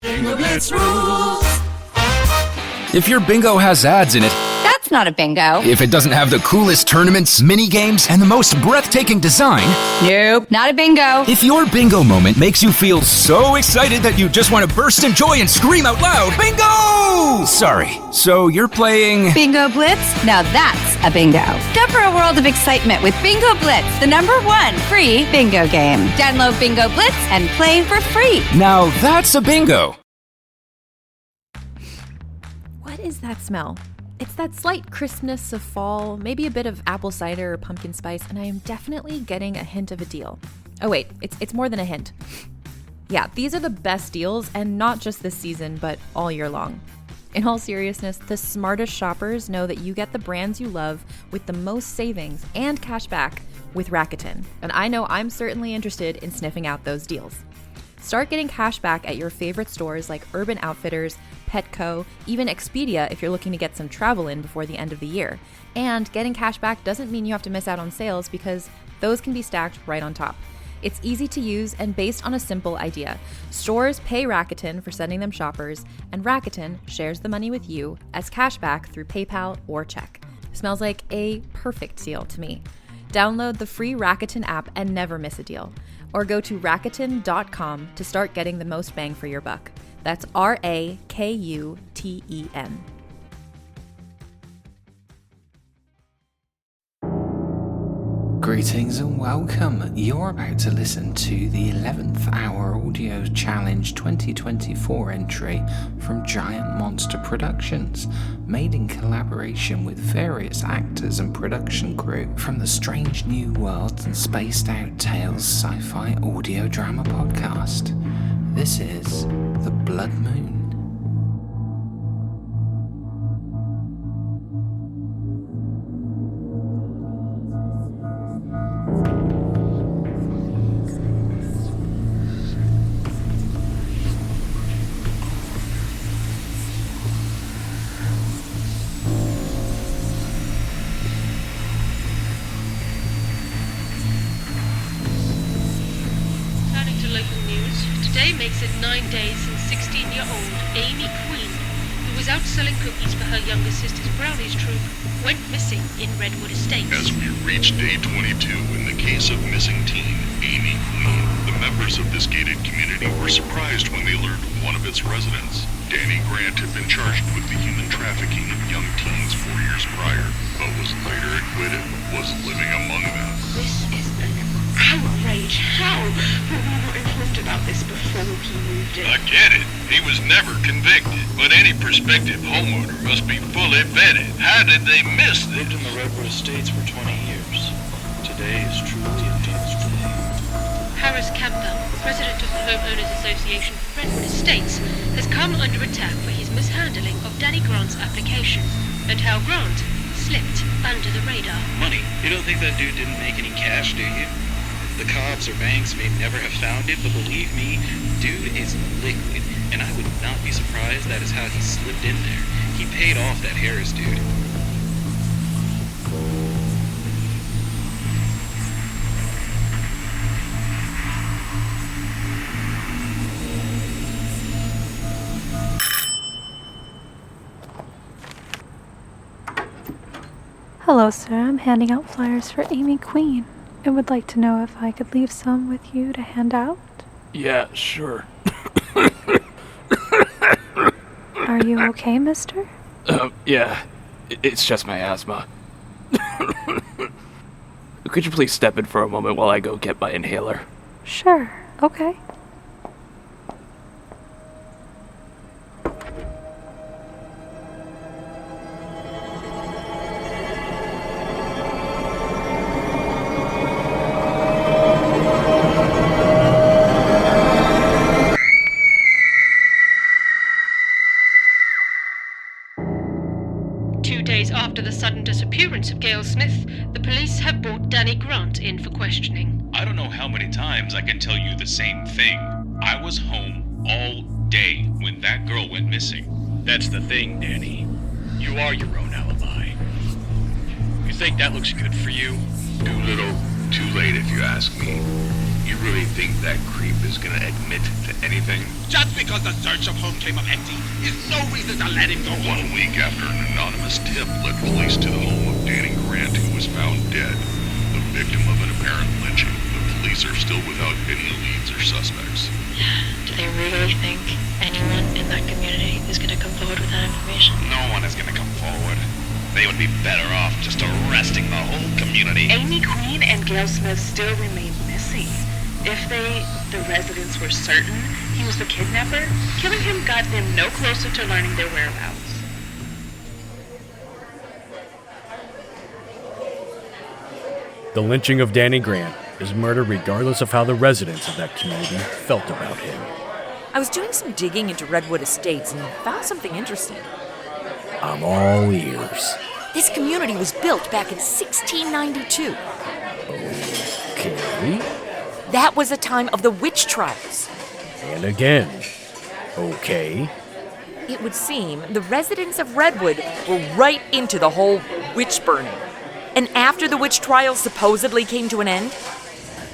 Bingo Blitz rules! If your bingo has ads in it, That's not a bingo. if it doesn't have the coolest tournaments, mini-games, and the most breathtaking design, Nope, not a bingo. if your bingo moment makes you feel so excited that you just want to burst in joy and scream out loud, bingo! Sorry, so you're playing... Bingo Blitz? Now that's a bingo. Discover a world of excitement with Bingo Blitz, the #1 free bingo game. Download Bingo Blitz and play for free. Now that's a bingo. What is that smell? It's that slight crispness of fall, maybe a bit of apple cider or pumpkin spice, and I am definitely getting a hint of a deal. Oh wait, it's more than a hint. Yeah, these are the best deals, and not just this season, but all year long. In all seriousness, the smartest shoppers know that you get the brands you love with the most savings and cash back with Rakuten, and I know I'm certainly interested in sniffing out those deals. Start getting cash back at your favorite stores like Urban Outfitters, Petco, even Expedia if you're looking to get some travel in before the end of the year. And getting cash back doesn't mean you have to miss out on sales because those can be stacked right on top. It's easy to use and based on a simple idea. Stores pay Rakuten for sending them shoppers, and Rakuten shares the money with you as cash back through PayPal or check. Smells like a perfect deal to me. Download the free Rakuten app and never miss a deal. Or go to Rakuten.com to start getting the most bang for your buck. That's Rakuten. Greetings and welcome. You're about to listen to the 11th Hour Audio Challenge 2024 entry from Giant Monster Productions, made in collaboration with various actors and production crew from the Strange New Worlds and Spaced Out Tales sci-fi audio drama podcast. This is The Blood Moon. Makes it 9 days since 16-year-old Amy Queen, who was out selling cookies for her younger sister's brownies troupe, went missing in Redwood Estates. As we reach day 22 in the case of missing teen Amy Queen, the members of this gated community were surprised when they learned one of its residents, Danny Grant, had been charged with the human trafficking of young teens 4 years prior, but was later acquitted, was living among them. This is an outrage. How were we not informed about this before he moved in? I get it. He was never convicted, but any prospective homeowner must be fully vetted. How did they miss this? Lived in the Redwood Estates for 20 years. Today is truly a day's day. Harris Campbell, president of the Homeowners Association for Redwood Estates, has come under attack for his mishandling of Danny Grant's application, and how Grant slipped under the radar. Money? You don't think that dude didn't make any cash, do you? The cops or banks may never have found it, but believe me, dude is liquid, and I would not be surprised that is how he slipped in there. He paid off that Harris dude. Hello, sir. I'm handing out flyers for Amy Queen. I would like to know if I could leave some with you to hand out. Yeah, sure. Are you okay, mister? Yeah. It's just my asthma. Could you please step in for a moment while I go get my inhaler? Sure. Okay. After the sudden disappearance of Gail Smith, the police have brought Danny Grant in for questioning. I don't know how many times I can tell you the same thing. I was home all day when that girl went missing. That's the thing, Danny. You are your own alibi. You think that looks good for you? Too little, too late if you ask me. You really think that creep is gonna admit to anything? Just because the search of Hogue came up empty is no reason to let him go. 1 week after an anonymous tip led police to the home of Danny Grant, who was found dead, the victim of an apparent lynching, the police are still without any leads or suspects. Do they really think anyone in that community is going to come forward with that information? No one is gonna come forward. They would be better off just arresting the whole community. Amy Queen and Gail Smith still remain missing. If the residents were certain he was the kidnapper, killing him got them no closer to learning their whereabouts. The lynching of Danny Grant is murder regardless of how the residents of that community felt about him. I was doing some digging into Redwood Estates and found something interesting. I'm all ears. This community was built back in 1692. Okay. That was the time of the witch trials. And again. Okay. It would seem the residents of Redwood were right into the whole witch burning. And after the witch trials supposedly came to an end,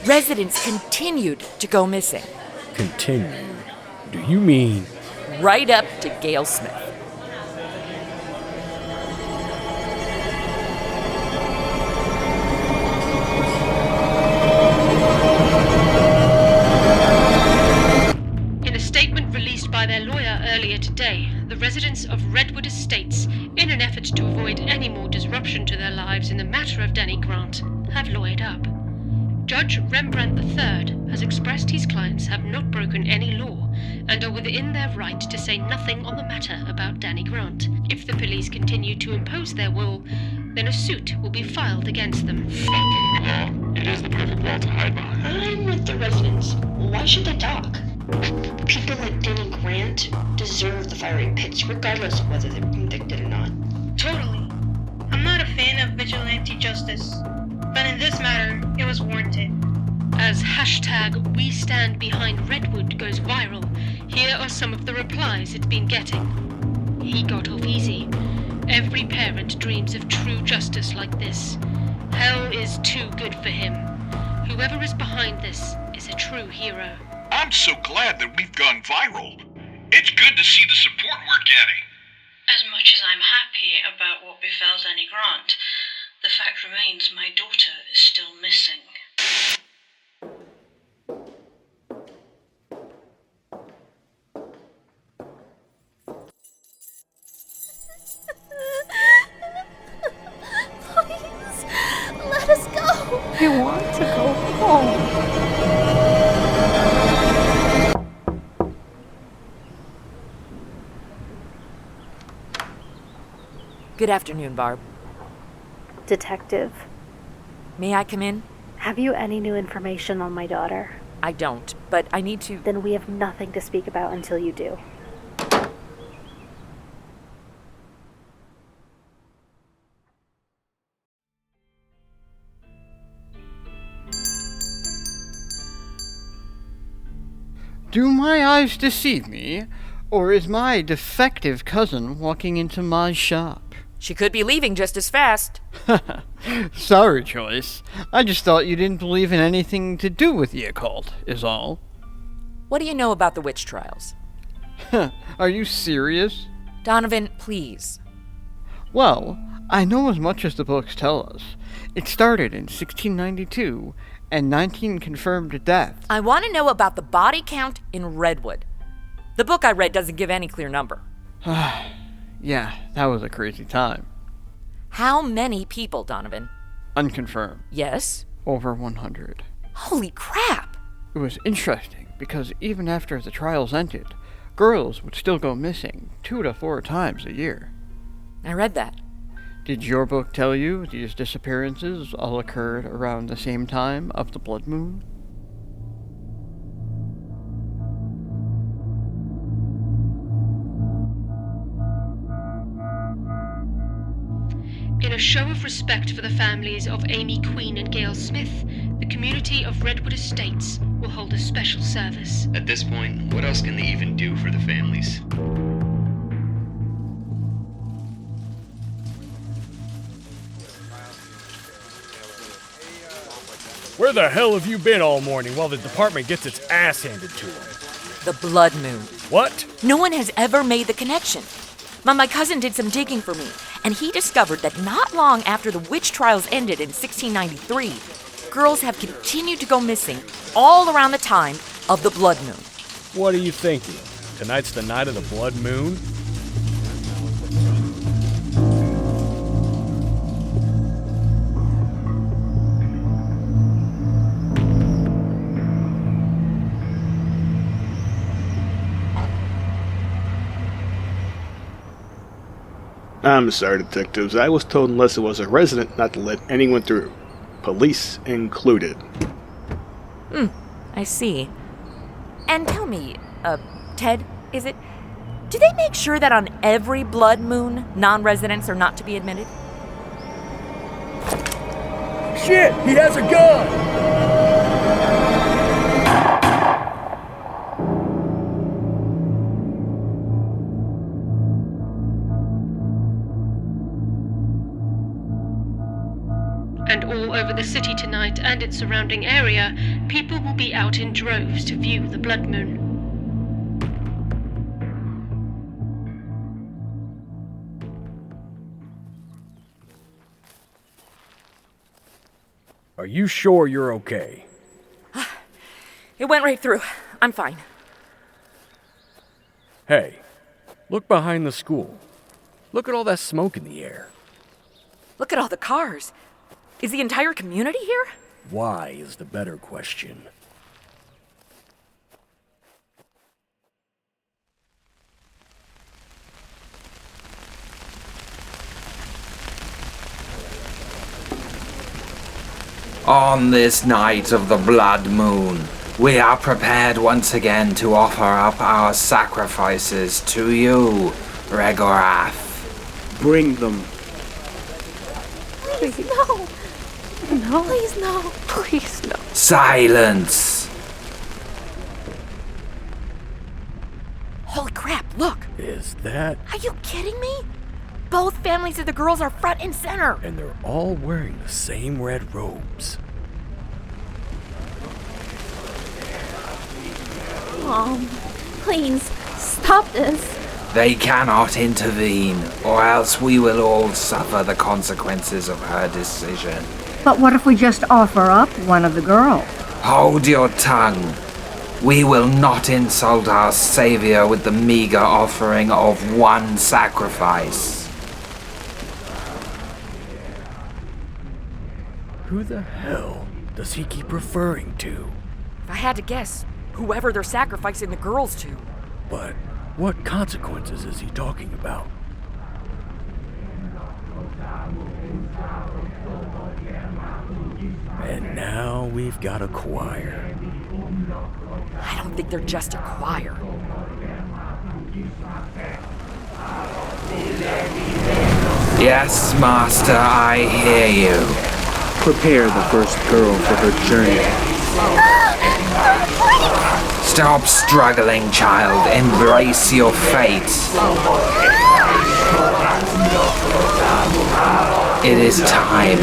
residents continued to go missing. Continued? Do you mean? Right up to Gail Smith. In a statement released by their lawyer earlier today, the residents of Redwood Estates, in an effort to avoid any more disruption to their lives in the matter of Danny Grant, have lawyered up. Judge Rembrandt III has expressed his clients have not broken any law and are within their right to say nothing on the matter about Danny Grant. If the police continue to impose their will, then a suit will be filed against them. Fucking law. It is the perfect wall to hide behind. I'm with the residents. Why should they talk? People like Danny Grant deserve the fiery pits, regardless of whether they're convicted or not. Totally. I'm not a fan of vigilante justice, but in this matter, it was warranted. As hashtag We Stand Behind Redwood goes viral, here are some of the replies it's been getting. He got off easy. Every parent dreams of true justice like this. Hell is too good for him. Whoever is behind this is a true hero. I'm so glad that we've gone viral. It's good to see the support we're getting. As much as I'm happy about what befell Danny Grant, the fact remains my daughter is still missing. Please, let us go. I want to go home. Good afternoon, Barb. Detective, May I come in? have you any new information on my daughter? I don't, but I need to... Then we have nothing to speak about until you do. Do my eyes deceive me, or is my defective cousin walking into my shop? She could be leaving just as fast. Sorry, Joyce. I just thought you didn't believe in anything to do with the occult, is all. What do you know about the witch trials? Are you serious? Donovan, please. Well, I know as much as the books tell us. It started in 1692, and 19 confirmed deaths. I want to know about the body count in Redwood. The book I read doesn't give any clear number. Yeah, that was a crazy time. How many people, Donovan? Unconfirmed. Yes? Over 100. Holy crap! It was interesting, because even after the trials ended, girls would still go missing 2 to 4 times a year. I read that. Did your book tell you these disappearances all occurred around the same time of the blood moon? In a show of respect for the families of Amy Queen and Gail Smith, the community of Redwood Estates will hold a special service. At this point, what else can they even do for the families? Where the hell have you been all morning while the department gets its ass handed to them? The blood moon. What? No one has ever made the connection. My cousin did some digging for me, and he discovered that not long after the witch trials ended in 1693, girls have continued to go missing all around the time of the blood moon. What are you thinking? Tonight's the night of the blood moon? I'm sorry, detectives. I was told unless it was a resident not to let anyone through. Police included. I see. And tell me, Ted, is it? Do they make sure that on every blood moon, non-residents are not to be admitted? Shit! He has a gun! And all over the city tonight and its surrounding area, people will be out in droves to view the blood moon. Are you sure you're okay? It went right through. I'm fine. Hey, look behind the school. Look at all that smoke in the air. Look at all the cars. Is the entire community here? Why is the better question. On this night of the blood moon, we are prepared once again to offer up our sacrifices to you, Reggorath. Bring them. Please, no. No. Please, no. Please, no. Silence! Holy crap, look! Is that? Are you kidding me? Both families of the girls are front and center. And they're all wearing the same red robes. Mom, please, stop this. They cannot intervene, or else we will all suffer the consequences of her decision. But what if we just offer up one of the girls? Hold your tongue. We will not insult our savior with the meager offering of one sacrifice. Who the hell does he keep referring to? If I had to guess, whoever they're sacrificing the girls to. But what consequences is he talking about? And now we've got a choir. I don't think they're just a choir. Yes, Master, I hear you. Prepare the first girl for her journey. Stop struggling, child. Embrace your fate. It is time.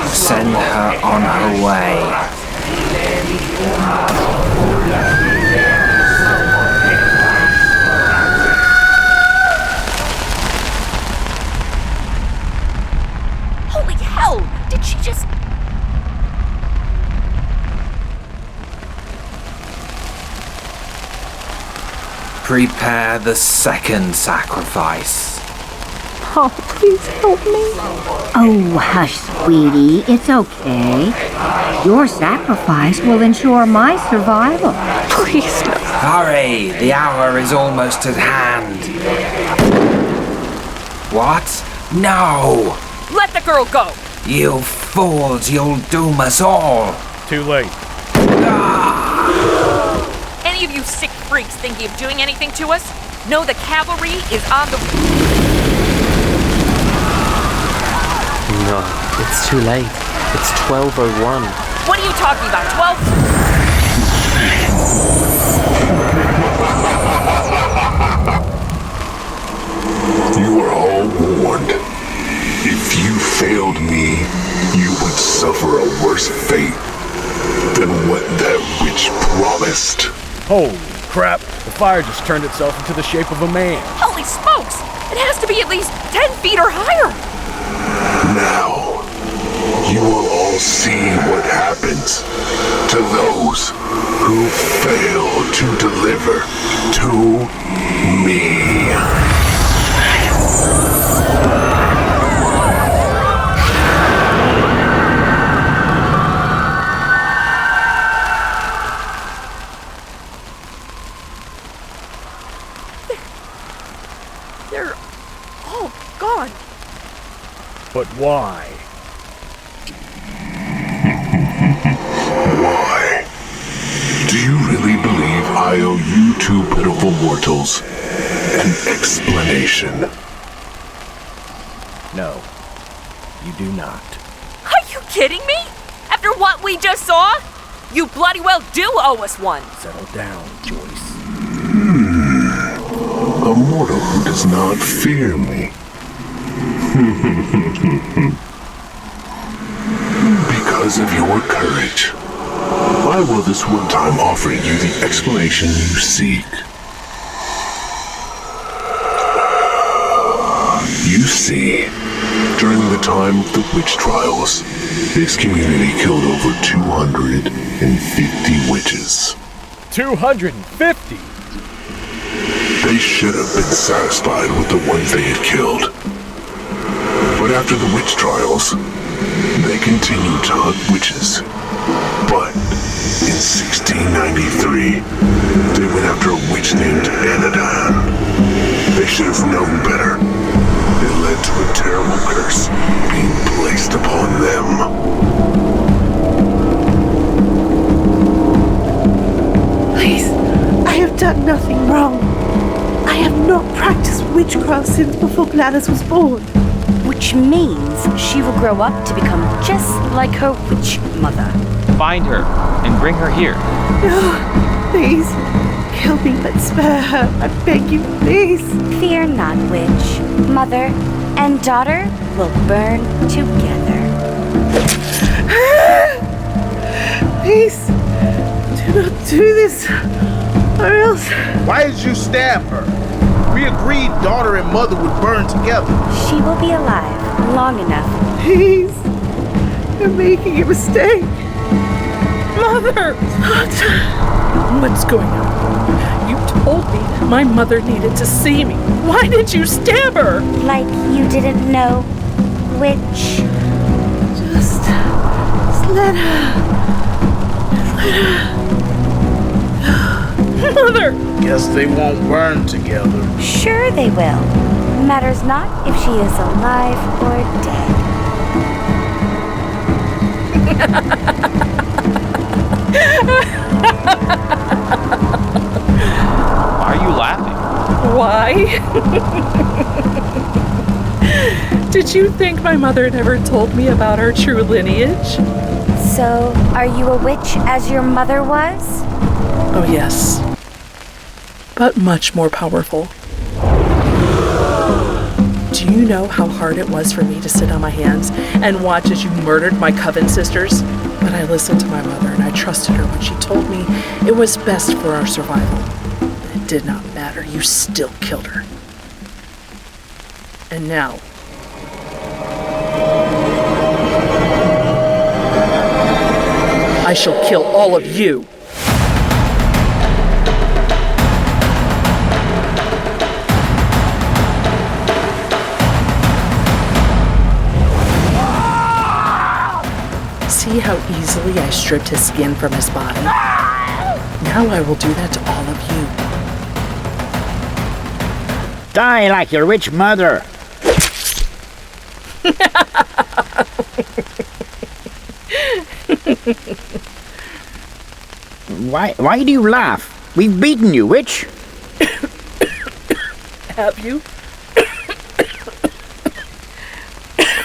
Send her on her way. Holy hell! Did she just... Prepare the second sacrifice. Oh, please help me. Oh, hush, sweetie. It's okay. Your sacrifice will ensure my survival. Please, no. Hurry! The hour is almost at hand. What? No! Let the girl go! You fools! You'll doom us all! Too late. Any of you sick freaks thinking of doing anything to us? Know the cavalry is on the... No, it's too late. It's 12:01. What are you talking about, 12? You are all warned. If you failed me, you would suffer a worse fate. missed. Holy crap, the fire just turned itself into the shape of a man. Holy smokes! It has to be at least 10 feet or higher! Now, you will all see what happens to those who fail to deliver to me. They're all gone. But why? Why? Do you really believe I owe you two pitiful mortals an explanation? No, you do not. Are you kidding me? After what we just saw? You bloody well do owe us one. Settle down, Joyce. A mortal who does not fear me. Because of your courage, I will this one time offer you the explanation you seek. You see, during the time of the witch trials, this community killed over 250 witches. 250? They should have been satisfied with the ones they had killed. But after the witch trials, they continued to hunt witches. But in 1693, they went after a witch named Anodan. They should have known better. It led to a terrible curse being placed upon them. Please, I have done nothing wrong. I have not practiced witchcraft since before Gladys was born. Which means she will grow up to become just like her witch mother. Find her and bring her here. No, please, kill me but spare her. I beg you, please. Fear not, witch. Mother and daughter will burn together. Please, do not do this, or else... Why did you stab her? We agreed daughter and mother would burn together. She will be alive long enough. Please, you're making a mistake. Mother! What's going on? You told me my mother needed to see me. Why did you stab her? Like you didn't know, witch. Just let her. Mother! Guess they won't burn together. Sure they will. Matters not if she is alive or dead. Why are you laughing? Why? Did you think my mother never told me about our true lineage? So, are you a witch as your mother was? Oh, yes. But much more powerful. Do you know how hard it was for me to sit on my hands and watch as you murdered my coven sisters? But I listened to my mother and I trusted her when she told me it was best for our survival. It did not matter. You still killed her. And now... I shall kill all of you. See how easily I stripped his skin from his body? Now I will do that to all of you. Die like your witch mother. Why do you laugh? We've beaten you, witch. Have you?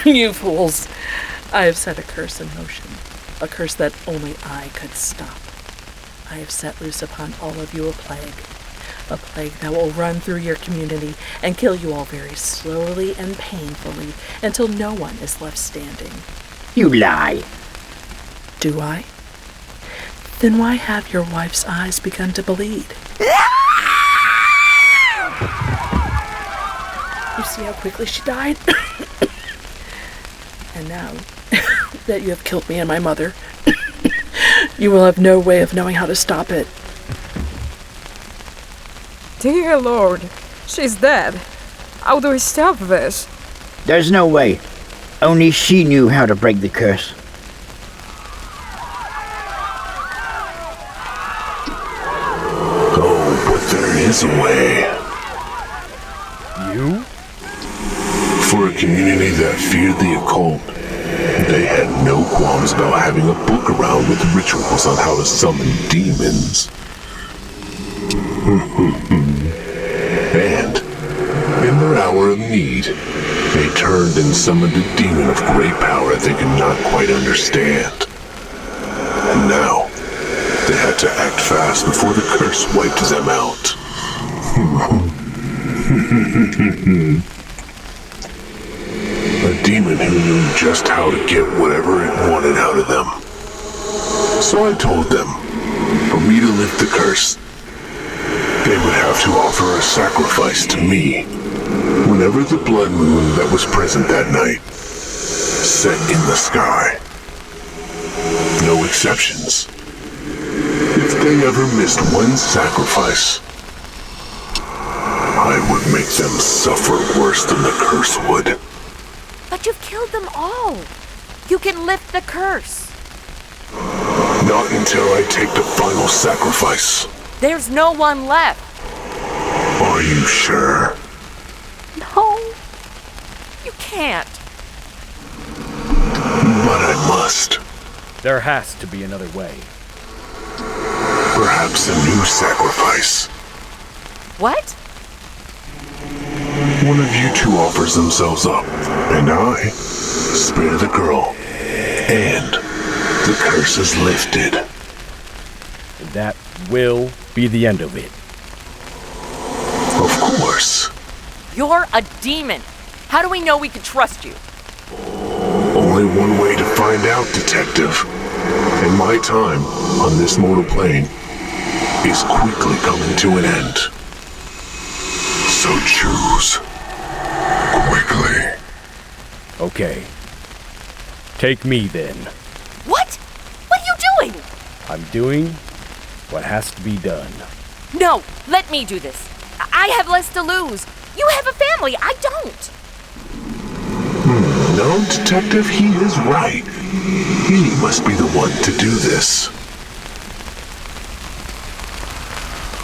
You fools. I have set a curse in motion. A curse that only I could stop. I have set loose upon all of you a plague. A plague that will run through your community and kill you all very slowly and painfully until no one is left standing. You lie. Do I? Then why have your wife's eyes begun to bleed? You see how quickly she died? And now that you have killed me and my mother, you will have no way of knowing how to stop it. Dear Lord, she's dead. How do we stop this? There's no way. Only she knew how to break the curse. Oh, but there is a way. You? For a community that feared the occult, they had no qualms about having a book around with rituals on how to summon demons. And, in their hour of need, they turned and summoned a demon of great power they could not quite understand. And now, they had to act fast before the curse wiped them out. A demon who knew just how to get whatever it wanted out of them. So I told them, for me to lift the curse, they would have to offer a sacrifice to me whenever the blood moon that was present that night set in the sky. No exceptions. If they ever missed one sacrifice, I would make them suffer worse than the curse would. But you've killed them all. You can lift the curse. Not until I take the final sacrifice. There's no one left. Are you sure? No. You can't. But I must. There has to be another way. Perhaps a new sacrifice. What? One of you two offers themselves up, and I spare the girl, and the curse is lifted. And that will be the end of it. Of course. You're a demon. How do we know we can trust you? Only one way to find out, Detective. And my time on this mortal plane is quickly coming to an end. So choose. Quickly. Okay. Take me then. What? What are you doing? I'm doing what has to be done. No, let me do this. I have less to lose. You have a family. I don't. No, Detective, he is right. He must be the one to do this.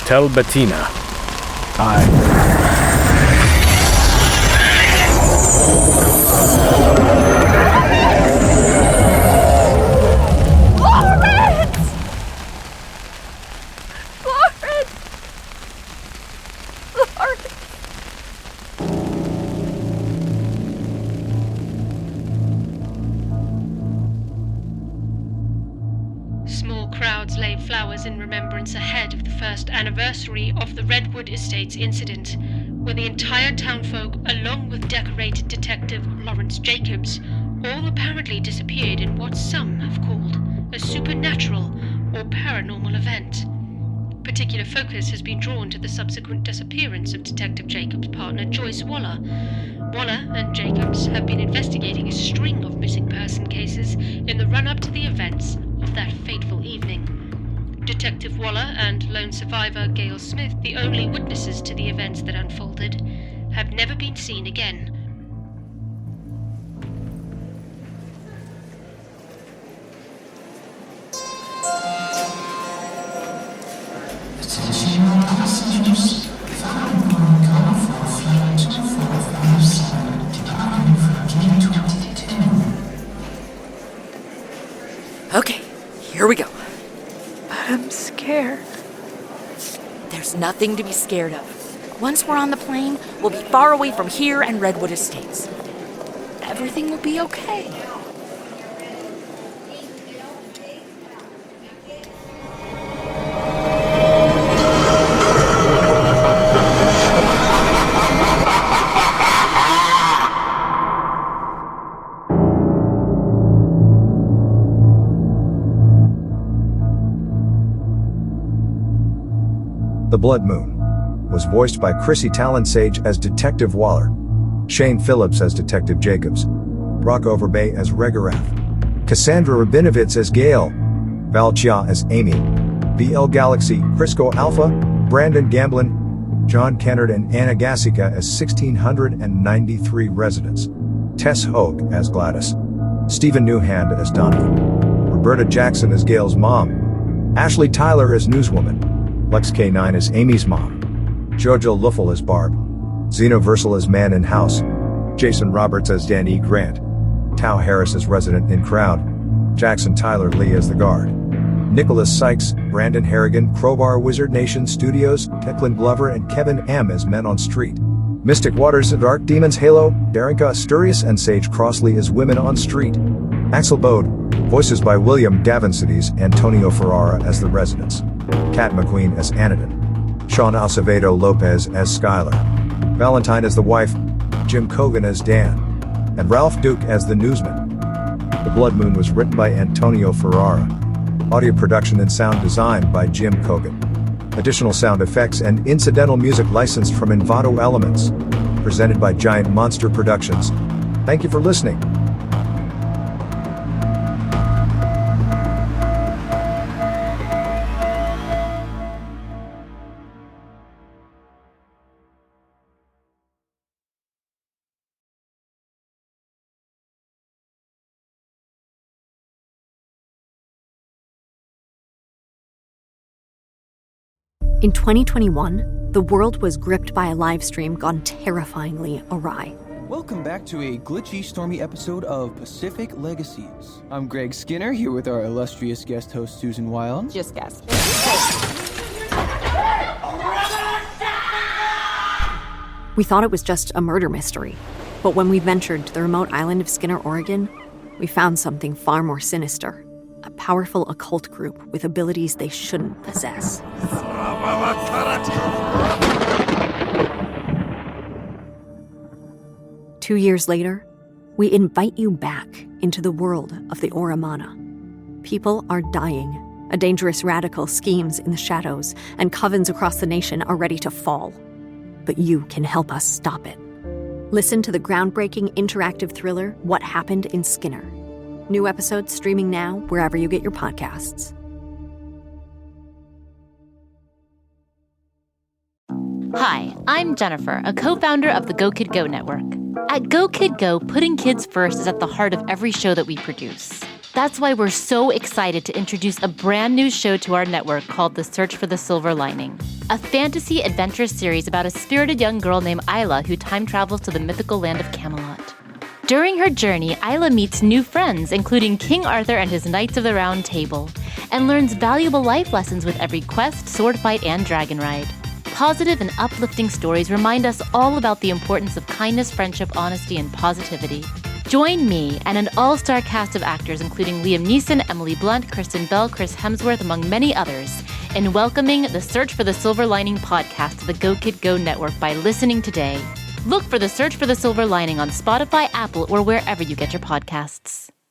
Tell Bettina. Small crowds lay flowers in remembrance ahead of the first anniversary of the Redwood Estates incident, where the entire townfolk, along with decorated detective Lawrence Jacobs, all apparently disappeared in what some have called a supernatural or paranormal event. Particular focus has been drawn to the subsequent disappearance of Detective Jacobs' partner Joyce Waller. Waller and Jacobs have been investigating a string of missing person cases in the run-up to the events of that fateful evening. Detective Waller and lone survivor Gail Smith, the only witnesses to the events that unfolded, have never been seen again. Okay, here we go. But I'm scared. There's nothing to be scared of. Once we're on the plane, we'll be far away from here and Redwood Estates. Everything will be okay. Blood Moon was voiced by Chrisi Talyn Saje as Detective Waller, Shane Phillips as Detective Jacobs, Brock Overbay as Reggorath, Cassandra Rabinovitz as Gail, Val Cheah as Amy, BL Galaxy, Crisco Alpha, Brandon Gamblin, John Kennard and Anna Gasecka as 1,693 residents, Tess Hogue as Gladys, Stephen Newhand as Donovan, Roberta Jackson as Gail's mom, Ashely Tyler as newswoman, Lex K9 as Amy's mom, Jojo Loffel as Barb, Xeno Versal as man in house, Jason Roberts as Danny Grant, Tao Harris as resident in crowd, Jackson Tyler Lee as the guard, Nicholas Sykes, Brandon Harrigan, Crowbar Wizard Nation Studios, Declan Glover and Kevin M. as Men on Street, Mystic Waters and Dark Demons Halo, Darinka Asturias and Sage Crossley as Women on Street, Axel Bode, voices by William Davincides, Antonio Ferrara as the residents, Kat McQueen as Anadin, Sean Acevedo Lopez as Skylar, Valentine as the wife, Jim Cogan as Dan, and Ralph Duke as the newsman. The Blood Moon was written by Antonio Ferrara. Audio production and sound design by Jim Cogan. Additional sound effects and incidental music licensed from Envato Elements. Presented by Giant Monster Productions. Thank you for listening. In 2021, the world was gripped by a live stream gone terrifyingly awry. Welcome back to a glitchy, stormy episode of Pacific Legacies. I'm Greg Skinner, here with our illustrious guest host, Susan Wild. Just guess. We thought it was just a murder mystery, but when we ventured to the remote island of Skinner, Oregon, we found something far more sinister. A powerful occult group with abilities they shouldn't possess. 2 years later, we invite you back into the world of the Auramana. People are dying. A dangerous radical schemes in the shadows, and covens across the nation are ready to fall. But you can help us stop it. Listen to the groundbreaking interactive thriller, What Happened in Skinner. New episodes streaming now wherever you get your podcasts. Hi, I'm Jennifer, a co-founder of the Go Kid Go network. At Go Kid Go, putting kids first is at the heart of every show that we produce. That's why we're so excited to introduce a brand new show to our network called The Search for the Silver Lining, a fantasy adventure series about a spirited young girl named Isla who time travels to the mythical land of Camelot. During her journey, Isla meets new friends, including King Arthur and his Knights of the Round Table, and learns valuable life lessons with every quest, sword fight, and dragon ride. Positive and uplifting stories remind us all about the importance of kindness, friendship, honesty, and positivity. Join me and an all-star cast of actors including Liam Neeson, Emily Blunt, Kristen Bell, Chris Hemsworth, among many others, in welcoming the Search for the Silver Lining podcast to the Go Kid Go network by listening today. Look for The Search for the Silver Lining on Spotify, Apple, or wherever you get your podcasts.